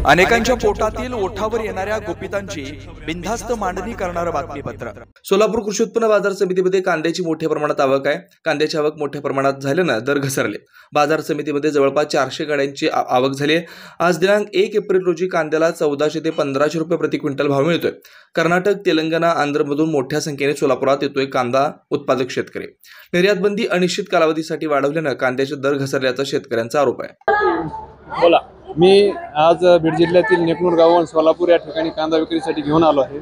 अनेकांच्या पोटातील ओठावर येणाऱ्या गुपितांची बिनधास्त मांडणी करणारं बातमीपत्र। सोलापूर कृषी उत्पन्न बाजार समितीमध्ये कांद्याची मोठ्या प्रमाणात आवक आहे। कांद्याची आवक मोठ्या प्रमाणात झाल्यानं दर घसरले। बाजार समितीमध्ये जवळपास 400 गाड्यांची आवक झाली आहे। आज दिनांक 1 एप्रिल रोजी कांद्याला 1400 ते 1500 रुपये प्रति क्विंटल भाव मिळतोय। कर्नाटक, तेलंगणा, आंध्रमधून मोठ्या संख्येने सोलापुरात येतोय कांदा उत्पादक शेतकरी। निर्यात बंदी अनिश्चित कालावधीसाठी वाढवल्यानं कांद्याचे दर घसरल्याचा शेतकऱ्यांचा आरोप आहे। बोला, मी आज बीड जिल्ह्यातील नेकनूर गावहून सोलापूर या ठिकाणी कांदा विक्रीसाठी घेऊन आलो आहे।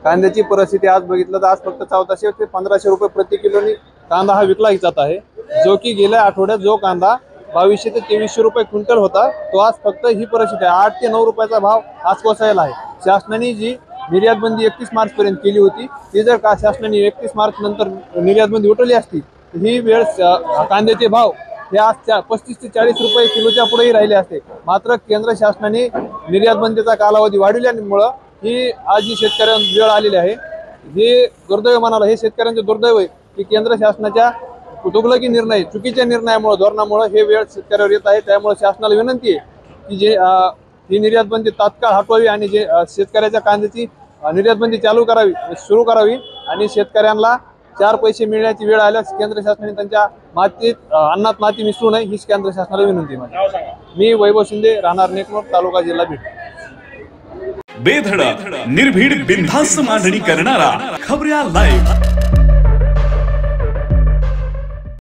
कांद्याची परिस्थिती आज बघितलं तर आज फक्त 1400 ते 1500 रुपये प्रति किलोनी कांदा हा विकला जात आहे, जो की गेल्या आठवड्यात जो कांदा 2200 ते 2300 रुपये क्विंटल होता, तो आज फक्त ही परिस्थिती आहे। 8 ते 9 रुपयाचा भाव आज कोसळला आहे। शासनाने जी निर्यात बंदी 31 मार्च पर्यंत केली होती, ती जर का शासनाने 31 मार्च नंतर निर्यात बंदी उठवली असती, ही वेळ कांद्याचे भाव हे आज 35 ते 40 रुपये किलोच्या पुढेही राहिले असते। मात्र केंद्र शासनाने निर्यात बंदीचा कालावधी वाढवल्यामुळे ही आज जी शेतकऱ्यांवर वेळ आलेली आहे, हे दुर्दैव म्हणाला, हे शेतकऱ्यांचे दुर्दैव आहे की केंद्र शासनाच्या तुघलकी निर्णय, चुकीच्या निर्णयामुळे, धोरणामुळे हे वेळ शेतकऱ्यावर येत आहे। त्यामुळे शासनाला विनंती आहे की जे ही निर्यात बंदी तात्काळ हटवावी आणि जे शेतकऱ्याच्या कांद्याची निर्यात बंदी सुरू करावी आणि शेतकऱ्यांना 4 पैसे मिळण्याची वेळ आल्यास केंद्र शासनाने त्यांच्या अन्नात माती मिसळू नये, हीच केंद्र शासनाला विनंती आहे। मी वैभव शिंदे, राहणार नेकनूर, तालुका जिल्हा बीड। बेधडक निर्भीड बिनधास्त मांडणी करणारा खबऱ्या लाईव्ह।